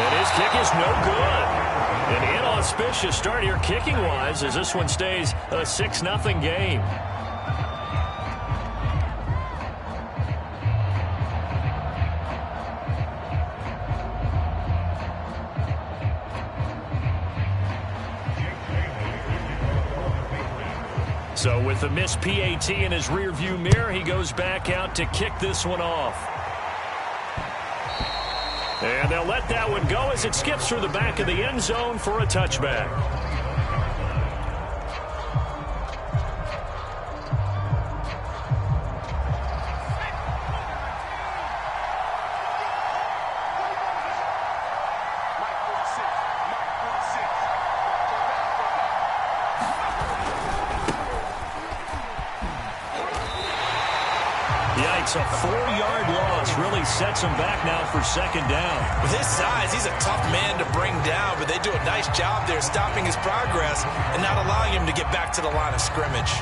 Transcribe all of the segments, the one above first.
And his kick is no good. An inauspicious start here kicking-wise as this one stays a 6-0 game. So with the missed PAT in his rearview mirror, he goes back out to kick this one off. And they'll let that one go as it skips through the back of the end zone for a touchback. Yikes, a 4-yard loss really sets him back now for second down. With his size, he's a tough man to bring down, but they do a nice job there stopping his progress and not allowing him to get back to the line of scrimmage.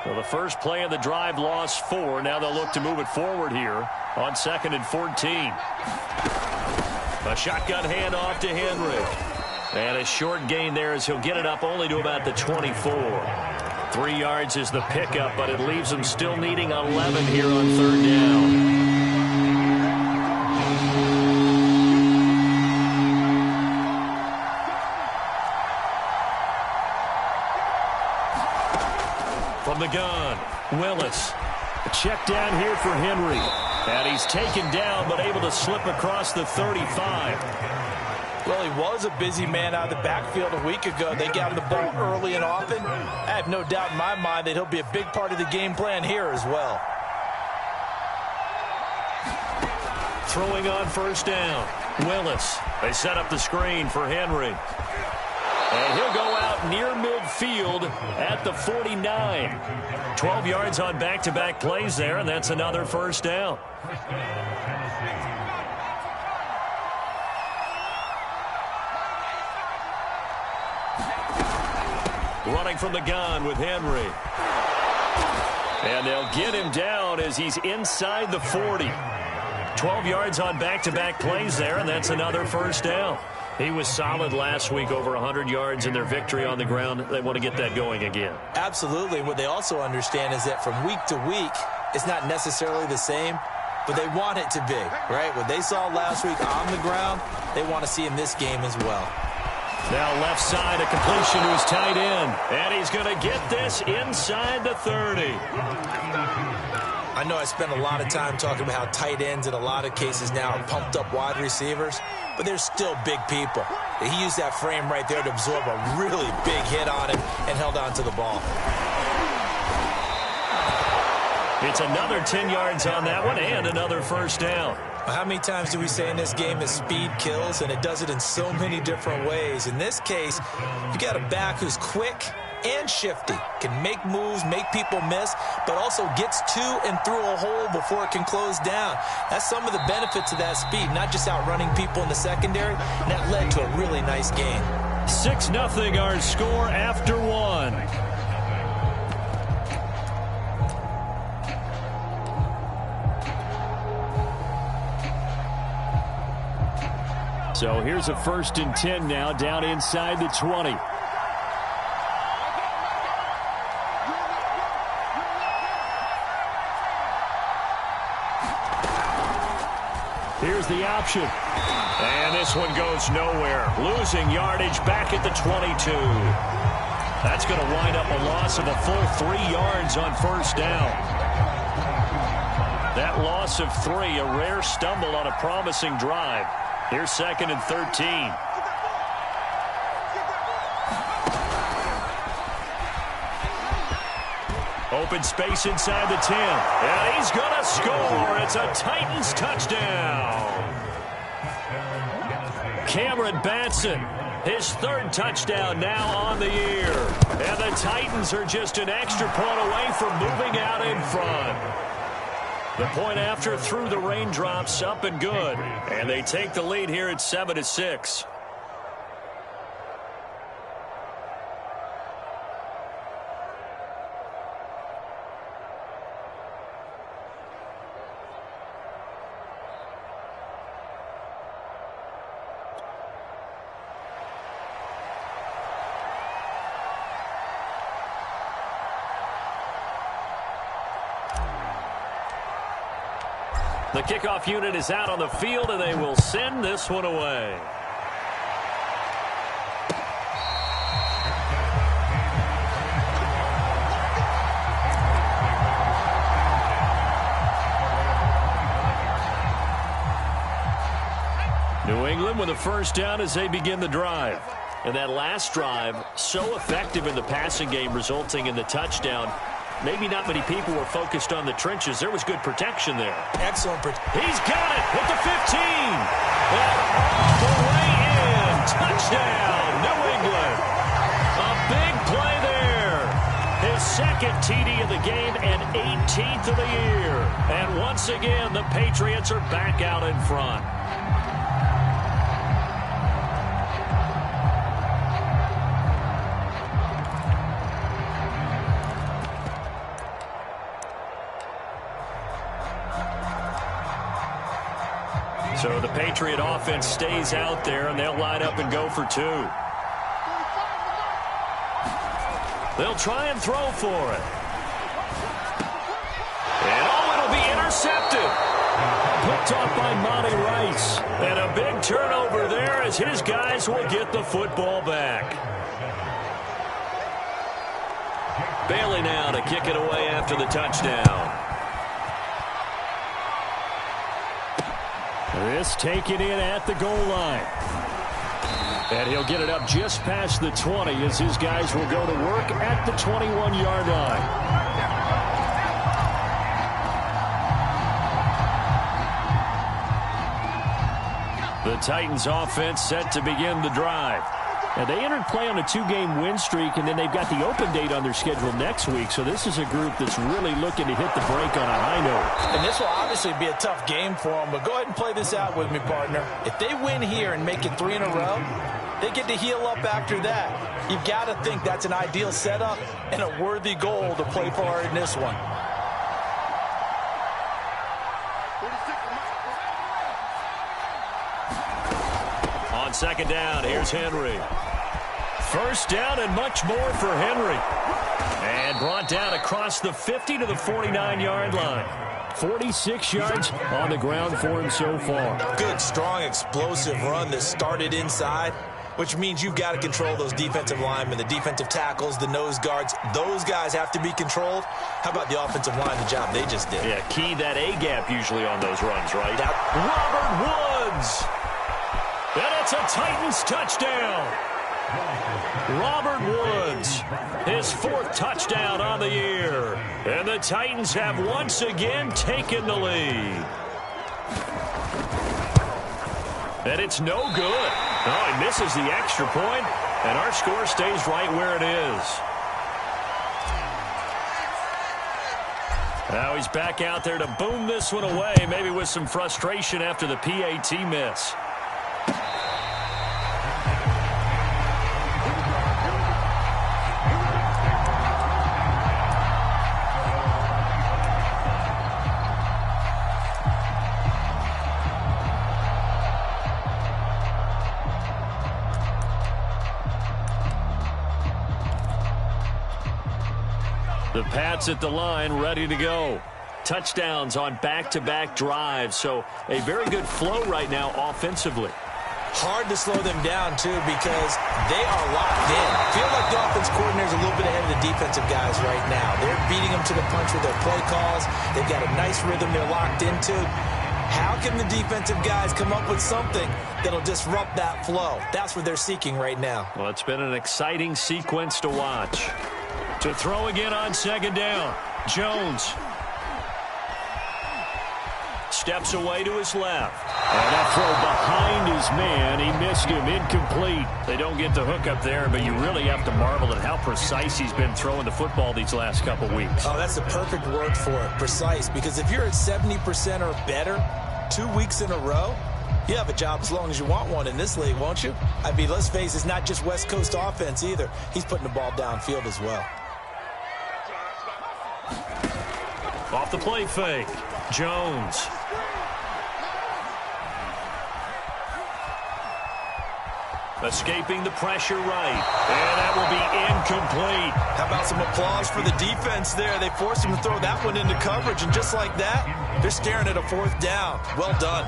Well, the first play of the drive lost 4. Now they'll look to move it forward here on 2nd and 14. A shotgun handoff to Henry. And a short gain there as he'll get it up only to about the 24. 3 yards is the pickup, but it leaves him still needing 11 here on 3rd down. From the gun, Willis. A check down here for Henry. And he's taken down, but able to slip across the 35. Well, he was a busy man out of the backfield a week ago. They got him the ball early and often. I have no doubt in my mind that he'll be a big part of the game plan here as well. Throwing on 1st down, Willis. They set up the screen for Henry. And he'll go out near midfield at the 49. 12 yards on back-to-back plays there, and that's another 1st down. Running from the gun with Henry. And they'll get him down as he's inside the 40. 12 yards on back-to-back plays there, and that's another 1st down. He was solid last week, over 100 yards in their victory on the ground. They want to get that going again. Absolutely. What they also understand is that from week to week, it's not necessarily the same, but they want it to be, right? What they saw last week on the ground, they want to see in this game as well. Now left side, a completion to his tight end. And he's going to get this inside the 30. I know I spent a lot of time talking about how tight ends in a lot of cases now are pumped up wide receivers, but they're still big people. He used that frame right there to absorb a really big hit on him and held on to the ball. It's another 10 yards on that one and another 1st down. How many times do we say in this game that speed kills, and it does it in so many different ways? In this case, you got a back who's quick and shifty, can make moves, make people miss, but also gets to and through a hole before it can close down. That's some of the benefits of that speed, not just outrunning people in the secondary, and that led to a really nice game. 6-0 our score after 1. So here's a 1st and 10 now, down inside the 20. Here's the option. And this one goes nowhere. Losing yardage back at the 22. That's going to wind up a loss of a full 3 yards on 1st down. That loss of 3, a rare stumble on a promising drive. Here's 2nd and 13. Open space inside the 10. And he's going to score. It's a Titans touchdown. Cameron Batson, his 3rd touchdown now on the year. And the Titans are just an extra point away from moving out in front. The point after through the raindrops, up and good. And they take the lead here at 7-6. The kickoff unit is out on the field, and they will send this one away. New England with a first down as they begin the drive. And that last drive, so effective in the passing game, resulting in the touchdown. Maybe not many people were focused on the trenches. There was good protection there. Excellent protection. He's got it at the 15. And all the way in. Touchdown, New England. A big play there. His second TD of the game and 18th of the year. And once again, the Patriots are back out in front. So the Patriot offense stays out there, and they'll line up and go for two. They'll try and throw for it. And it'll be intercepted. Picked off by Monty Rice. And a big turnover there as his guys will get the football back. Bailey now to kick it away after the touchdown. This taken in at the goal line. And he'll get it up just past the 20 as his guys will go to work at the 21-yard line. The Titans offense set to begin the drive. And they entered play on a 2-game win streak, and then they've got the open date on their schedule next week. So this is a group that's really looking to hit the break on a high note. And this will obviously be a tough game for them, but go ahead and play this out with me, partner. If they win here and make it 3 in a row, they get to heal up after that. You've got to think that's an ideal setup and a worthy goal to play for in this one. On second down, here's Henry. First down and much more for Henry. And brought down across the 50 to the 49-yard line. 46 yards on the ground for him so far. Good, strong, explosive run that started inside, which means you've got to control those defensive linemen, the defensive tackles, the nose guards. Those guys have to be controlled. How about the offensive line, the job they just did? Yeah, key that A-gap usually on those runs, right? Robert Woods. And it's a Titans touchdown. Robert Woods, his 4th touchdown on the year. And the Titans have once again taken the lead. And it's no good. Oh, he misses the extra point, and our score stays right where it is. Now he's back out there to boom this one away, maybe with some frustration after the PAT miss. The Pats at the line, ready to go. Touchdowns on back-to-back drives, so a very good flow right now offensively. Hard to slow them down, too, because they are locked in. Feel like the offense coordinator's a little bit ahead of the defensive guys right now. They're beating them to the punch with their play calls. They've got a nice rhythm they're locked into. How can the defensive guys come up with something that'll disrupt that flow? That's what they're seeking right now. Well, it's been an exciting sequence to watch. To throw again on second down. Jones steps away to his left. And that throw behind his man. He missed him. Incomplete. They don't get the hook up there, but you really have to marvel at how precise he's been throwing the football these last couple weeks. Oh, that's the perfect word for it, precise. Because if you're at 70% or better 2 weeks in a row, you have a job as long as you want one in this league, won't you? I mean, let's face it, it's not just West Coast offense either. He's putting the ball downfield as well. Off the play fake. Jones. Escaping the pressure right. And that will be incomplete. How about some applause for the defense there? They forced him to throw that one into coverage, and just like that, they're staring at a 4th down. Well done.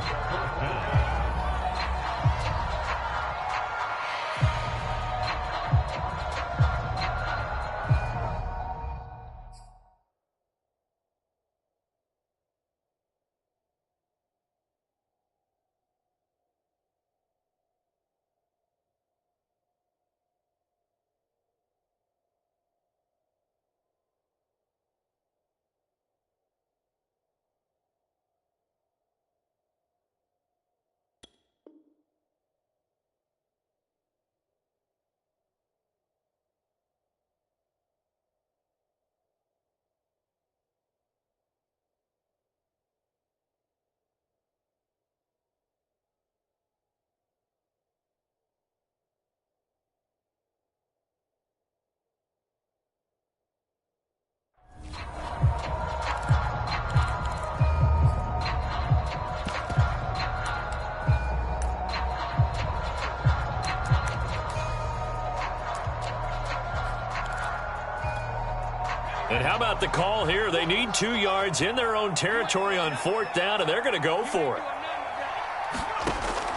And how about the call here? They need 2 yards in their own territory on 4th down, and they're going to go for it.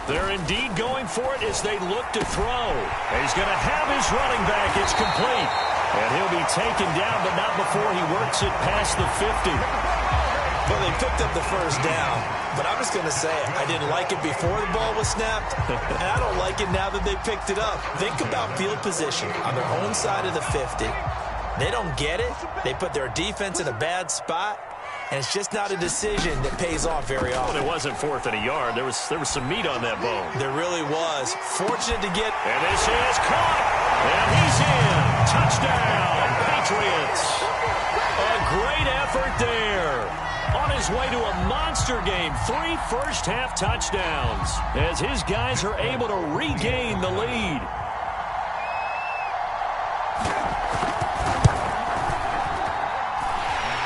They're indeed going for it as they look to throw. And he's going to have his running back. It's complete. And he'll be taken down, but not before he works it past the 50. Well, they picked up the 1st down, but I'm just going to say it. I didn't like it before the ball was snapped, and I don't like it now that they picked it up. Think about field position on their own side of the 50. They don't get it. They put their defense in a bad spot, and it's just not a decision that pays off very often. Well, it wasn't 4th and a yard. There was some meat on that bone. There really was. Fortunate to get. And this is caught. And he's in. Touchdown, Patriots. A great effort there. On his way to a monster game. 3 first-half touchdowns as his guys are able to regain the lead.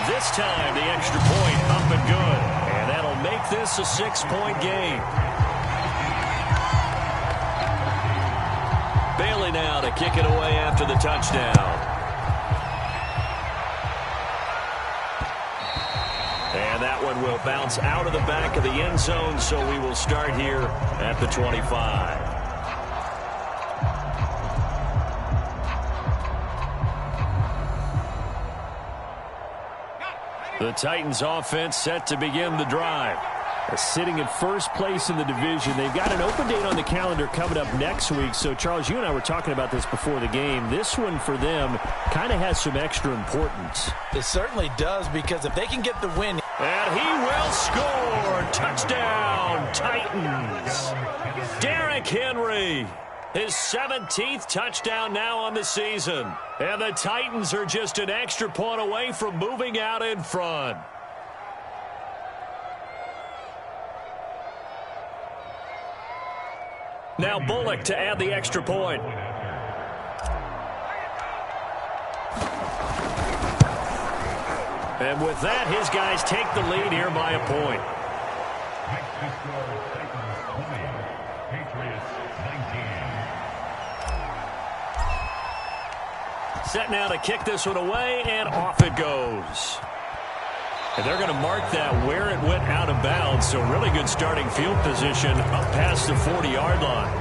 This time, the extra point up and good. And that'll make this a 6-point game. Bailey now to kick it away after the touchdown. And that one will bounce out of the back of the end zone, so we will start here at the 25. The Titans offense set to begin the drive. Sitting in first place in the division. They've got an open date on the calendar coming up next week. So, Charles, you and I were talking about this before the game. This one for them kind of has some extra importance. It certainly does, because if they can get the win. And he will score. Touchdown, Titans. Derrick Henry. His 17th touchdown now on the season. And the Titans are just an extra point away from moving out in front. Now Bullock to add the extra point. And with that, his guys take the lead here by a point. Set now to kick this one away, and off it goes. And they're going to mark that where it went out of bounds, so really good starting field position up past the 40-yard line.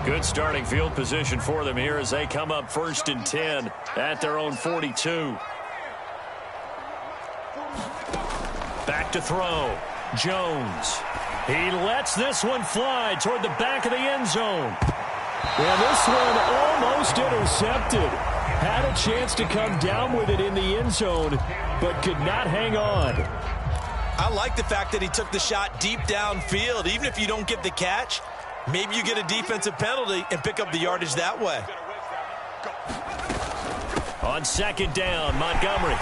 Good starting field position for them here as they come up 1st and 10 at their own 42. Back to throw. Jones. He lets this one fly toward the back of the end zone. And this one almost intercepted. Had a chance to come down with it in the end zone, but could not hang on. I like the fact that he took the shot deep downfield. Even if you don't get the catch, maybe you get a defensive penalty and pick up the yardage that way. On 2nd down, Montgomery.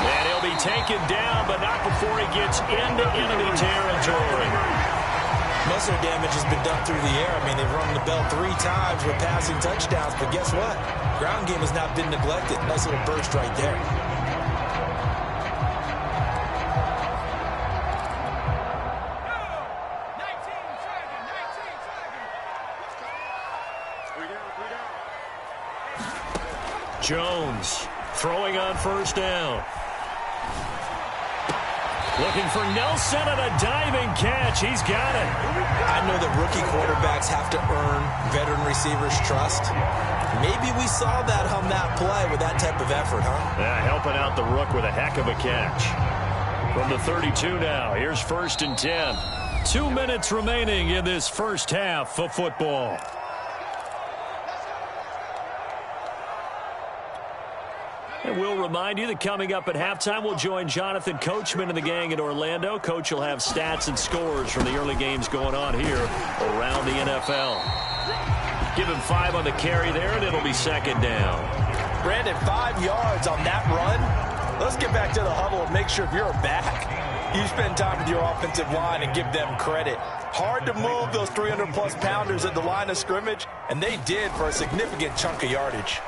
And he'll be taken down, but not before he gets into enemy territory. Most of their damage has been done through the air. I mean, they've rung the bell 3 times with passing touchdowns, but guess what? Ground game has not been neglected. Nice little burst right there. Jones throwing on first down. Looking for Nelson and a diving catch. He's got it. I know that rookie quarterbacks have to earn veteran receivers' trust. Maybe we saw that on that play with that type of effort, huh? Yeah, helping out the rook with a heck of a catch. From the 32 now, here's 1st and 10. 2 minutes remaining in this first half of football. And we'll remind you that coming up at halftime, we'll join Jonathan Coachman and the gang in Orlando. Coach will have stats and scores from the early games going on here around the NFL. Give him 5 on the carry there, and it'll be 2nd down. Brandon, 5 yards on that run. Let's get back to the huddle and make sure if you're back, you spend time with your offensive line and give them credit. Hard to move those 300-plus pounders at the line of scrimmage, and they did for a significant chunk of yardage.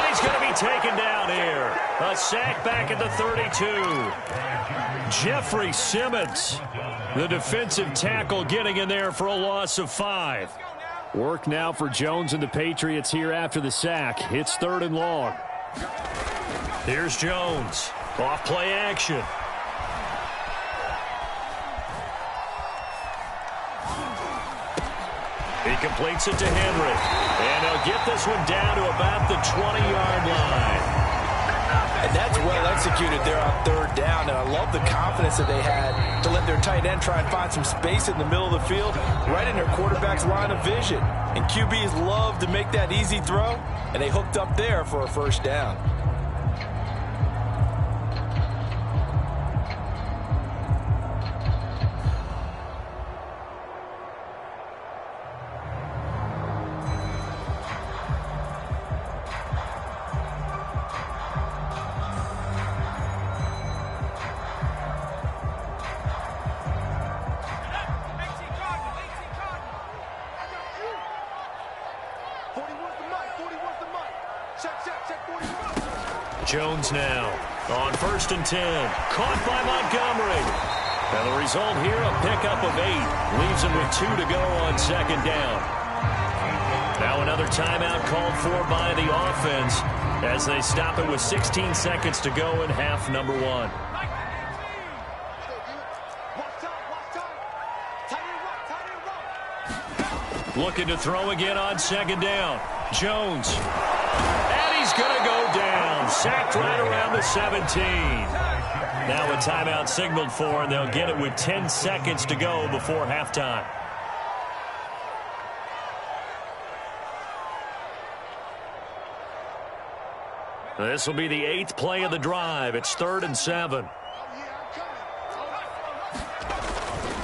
He's going to be taken down here. A sack back at the 32. Jeffrey Simmons, the defensive tackle, getting in there for a loss of 5. Work now for Jones and the Patriots here after the sack. It's 3rd and long. Here's Jones. Off play action. He completes it to Henry. And he'll get this one down to about the 20-yard line. And that's well executed there on 3rd down. And I love the confidence that they had to let their tight end try and find some space in the middle of the field, right in their quarterback's line of vision. And QBs love to make that easy throw, and they hooked up there for a 1st down. Jones now on 1st and 10. Caught by Montgomery. And the result here, a pickup of 8. Leaves him with 2 to go on 2nd down. Now another timeout called for by the offense as they stop it with 16 seconds to go in half number 1. Looking to throw again on 2nd down. Jones. And he's going to go down. Sacked right around the 17. Now a timeout signaled for, and they'll get it with 10 seconds to go before halftime. This will be the 8th play of the drive. It's 3rd and 7.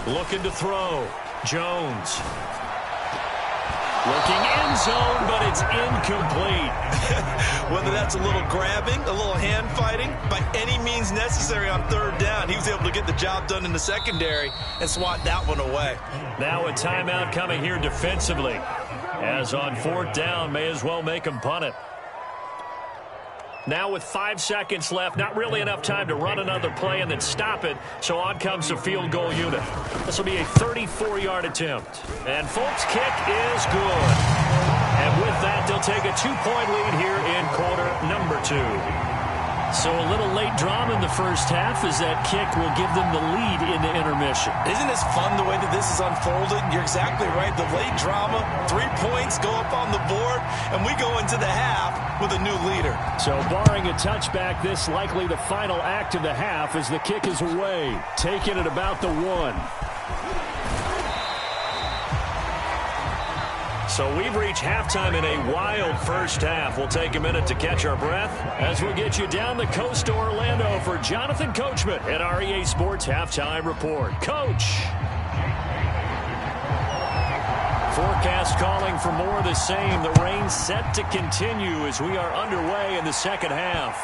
Looking to throw. Jones. Looking end zone, but it's incomplete. Whether that's a little grabbing, a little hand fighting, by any means necessary on 3rd down, he was able to get the job done in the secondary and swat that one away. Now a timeout coming here defensively. As on 4th down, may as well make him punt it. Now with 5 seconds left, not really enough time to run another play and then stop it, so on comes the field goal unit. This will be a 34-yard attempt. And Folk's kick is good. And with that, they'll take a 2-point lead here in quarter number 2. So a little late drama in the first half as that kick will give them the lead in the intermission. Isn't this fun the way that this is unfolding? You're exactly right. The late drama, 3 points go up on the board, and we go into the half with a new leader. So barring a touchback, this likely the final act of the half as the kick is away. Taken at about the 1. So we've reached halftime in a wild first half. We'll take a minute to catch our breath as we'll get you down the coast to Orlando for Jonathan Coachman at our EA Sports Halftime Report. Coach. Forecast calling for more of the same. The rain set to continue as we are underway in the second half.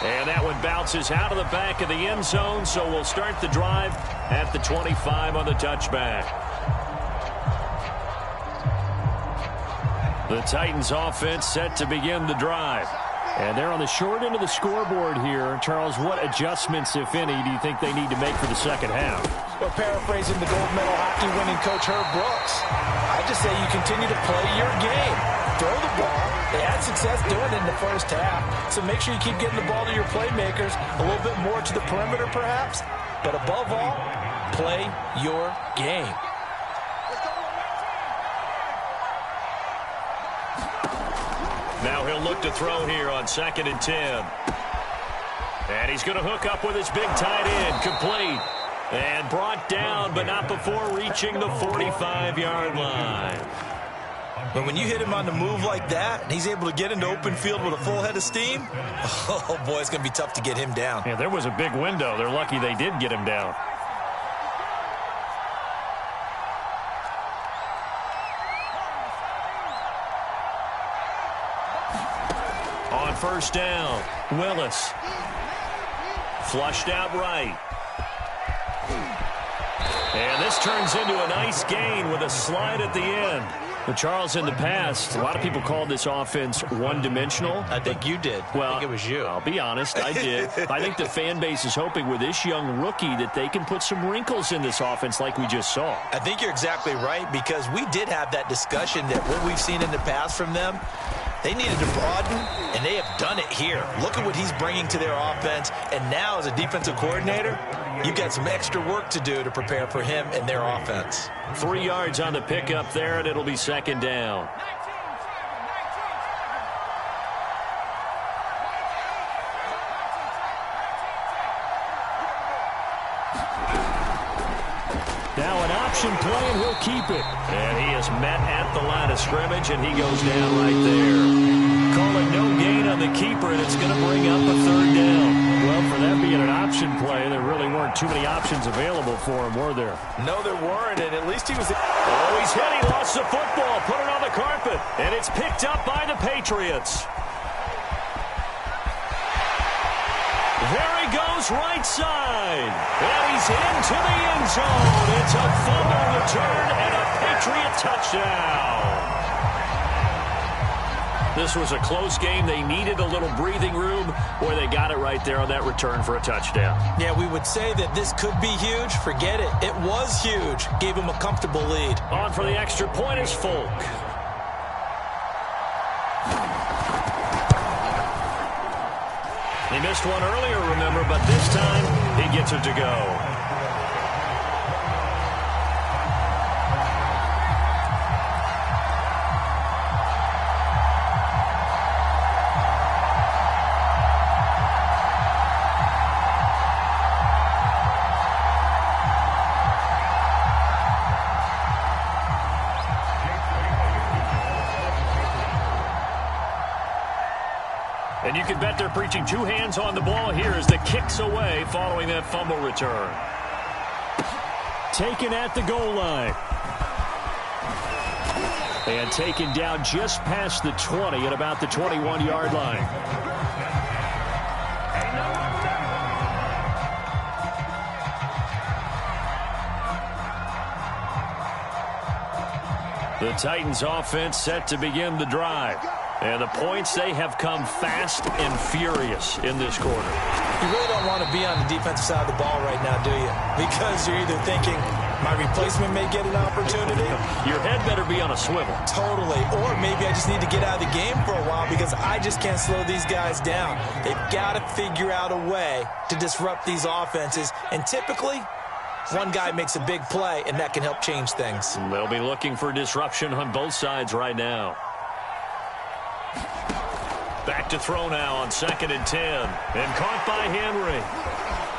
And that one bounces out of the back of the end zone, so we'll start the drive at the 25 on the touchback. The Titans offense set to begin the drive. And they're on the short end of the scoreboard here. Charles, what adjustments, if any, do you think they need to make for the second half? Well, paraphrasing the gold medal hockey winning coach Herb Brooks, I just say you continue to play your game. throw the ball. They had success doing it in the first half. So make sure you keep getting the ball to your playmakers, a little bit more to the perimeter perhaps. But above all, play your game. Now he'll look to throw here on 2nd and 10. And he's going to hook up with his big tight end. Complete. And brought down, but not before reaching the 45-yard line. But when you hit him on the move like that, and he's able to get into open field with a full head of steam, oh, boy, it's going to be tough to get him down. Yeah, there was a big window. They're lucky they did get him down. On 1st down, Willis. Flushed out right. And this turns into a nice gain with a slide at the end. But Charles, in the past, a lot of people called this offense one-dimensional. I think you did. Well, I think it was you. I'll be honest, I did. I think the fan base is hoping with this young rookie that they can put some wrinkles in this offense like we just saw. I think you're exactly right, because we did have that discussion that what we've seen in the past from them, they needed to broaden, and they have done it here. Look at what he's bringing to their offense, and now as a defensive coordinator, you've got some extra work to do to prepare for him and their offense. 3 yards on the pickup there, and it'll be 2nd down. Now an option play, and he'll keep it. And he is met at the line of scrimmage, and he goes down right there. Calling no gain on the keeper, and it's going to bring up a 3rd down. Well, for that being an option play, there really weren't too many options available for him, were there? No, there weren't, and at least he was... Oh, he's hit. He lost the football. Put it on the carpet, and it's picked up by the Patriots. There he goes, right side. And he's into the end zone. It's a fumble return and a Patriot touchdown. This was a close game. They needed a little breathing room. Boy, they got it right there on that return for a touchdown. Yeah, we would say that this could be huge. Forget it. It was huge. Gave him a comfortable lead. On for the extra point is Folk. He missed one earlier, remember, but this time he gets it to go. And you can bet they're preaching 2 hands on the ball here as the kick's away following that fumble return. Taken at the goal line. And taken down just past the 20 at about the 21-yard line. The Titans offense set to begin the drive. And the points, they have come fast and furious in this quarter. You really don't want to be on the defensive side of the ball right now, do you? Because you're either thinking, my replacement may get an opportunity. Your head better be on a swivel. Totally. Or maybe I just need to get out of the game for a while because I just can't slow these guys down. They've got to figure out a way to disrupt these offenses. And typically, one guy makes a big play, and that can help change things. They'll be looking for disruption on both sides right now. Back to throw now on 2nd and 10. And caught by Henry.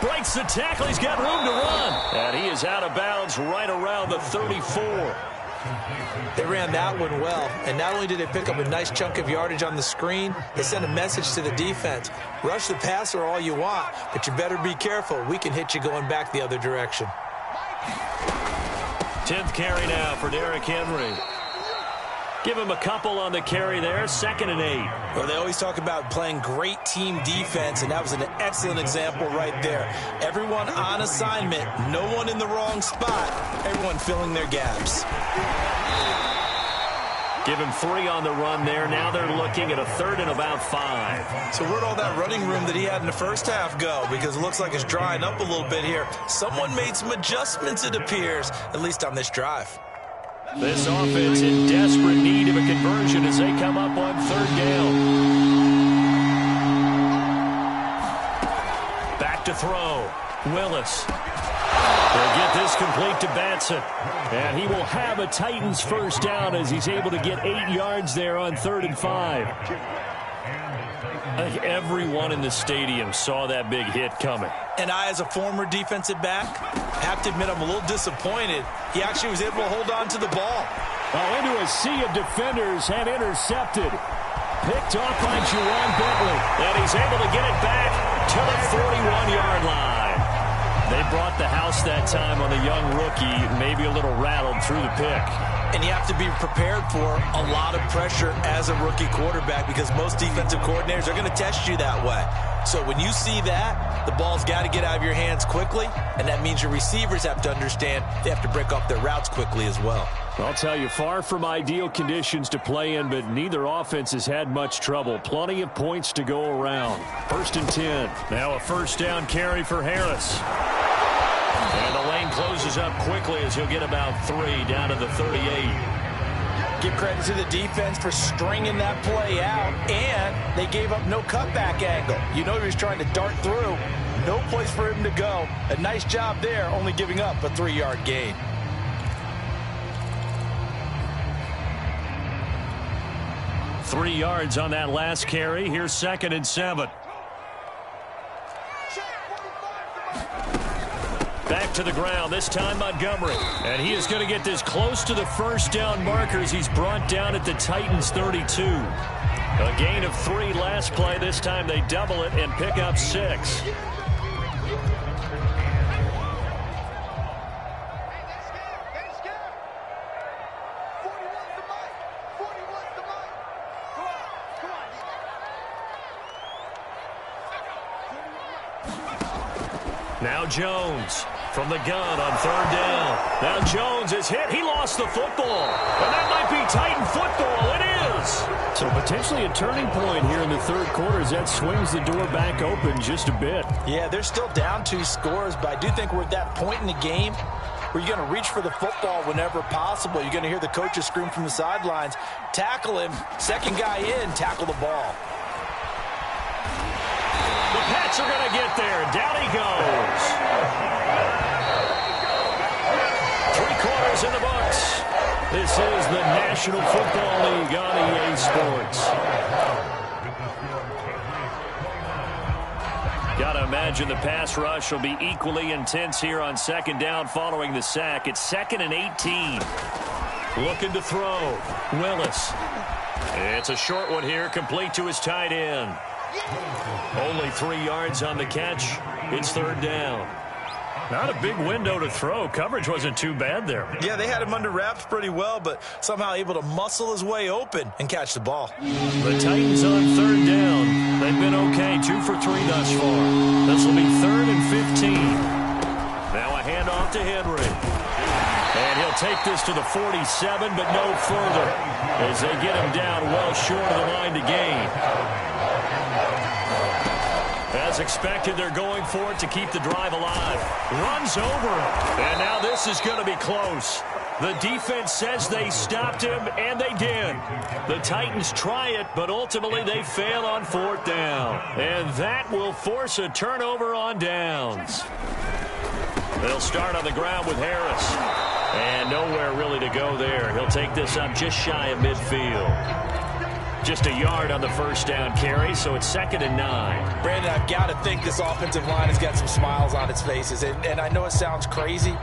Breaks the tackle. He's got room to run. And he is out of bounds right around the 34. They ran that one well. And not only did they pick up a nice chunk of yardage on the screen, they sent a message to the defense. Rush the passer all you want, but you better be careful. We can hit you going back the other direction. 10th carry now for Derrick Henry. Give him a couple on the carry there. 2nd and 8. Well, they always talk about playing great team defense, and that was an excellent example right there. Everyone on assignment, no one in the wrong spot, everyone filling their gaps. Give him 3 on the run there. Now they're looking at a 3rd and about 5. So where'd all that running room that he had in the first half go? Because it looks like it's drying up a little bit here. Someone made some adjustments, it appears, at least on this drive. This offense in desperate need of a conversion as they come up on 3rd down. Back to throw. Willis. They'll get this complete to Batson. And he will have a Titans first down as he's able to get 8 yards there on 3rd and 5. I think everyone in the stadium saw that big hit coming. And I, as a former defensive back, have to admit I'm a little disappointed. He actually was able to hold on to the ball. Oh, into a sea of defenders and intercepted. Picked off by Juwan Bentley. And he's able to get it back to the 41-yard line. They brought the house that time on the young rookie, maybe a little rattled through the pick. And you have to be prepared for a lot of pressure as a rookie quarterback because most defensive coordinators are going to test you that way. So when you see that, the ball's got to get out of your hands quickly, and that means your receivers have to understand they have to break off their routes quickly as well. I'll tell you, far from ideal conditions to play in, but neither offense has had much trouble. Plenty of points to go around. 1st and 10. Now a first down carry for Harris. And the lane closes up quickly as he'll get about 3 down to the 38. Give credit to the defense for stringing that play out, and they gave up no cutback angle. You know he was trying to dart through. No place for him to go. A nice job there, only giving up a 3-yard gain. Three yards on that last carry. Here's 2nd and 7. Back to the ground, this time Montgomery. And he is going to get this close to the first down markers. He's brought down at the Titans 32. A gain of 3 last play. This time they double it and pick up 6. Now Jones from the gun on 3rd down. Now Jones is hit. He lost the football. And that might be Titan football. It is. So potentially a turning point here in the 3rd quarter as that swings the door back open just a bit. Yeah, they're still down 2 scores, but I do think we're at that point in the game where you're going to reach for the football whenever possible. You're going to hear the coaches scream from the sidelines. Tackle him. 2nd guy in, tackle the ball. The Pats are going to get there. Down he goes. 3 quarters in the books. This is the National Football League on EA Sports. Got to imagine the pass rush will be equally intense here on 2nd down following the sack. It's 2nd and 18. Looking to throw. Willis. It's a short one here, complete to his tight end. Only 3 yards on the catch. It's 3rd down. Not a big window to throw. Coverage wasn't too bad there. Yeah, they had him under wraps pretty well, but somehow able to muscle his way open and catch the ball. The Titans on 3rd down. They've been okay, 2 for 3 thus far. This will be 3rd and 15. Now a handoff to Henry. And he'll take this to the 47, but no further as they get him down well short of the line to gain. As expected, they're going for it to keep the drive alive. Runs over him. And now this is going to be close. The defense says they stopped him, and they did. The Titans try it, but ultimately they fail on 4th down. And that will force a turnover on downs. They'll start on the ground with Harris. And nowhere really to go there. He'll take this up just shy of midfield. Just a yard on the first down carry, so it's 2nd and 9. Brandon, I've got to think this offensive line has got some smiles on its faces. And I know it sounds crazy,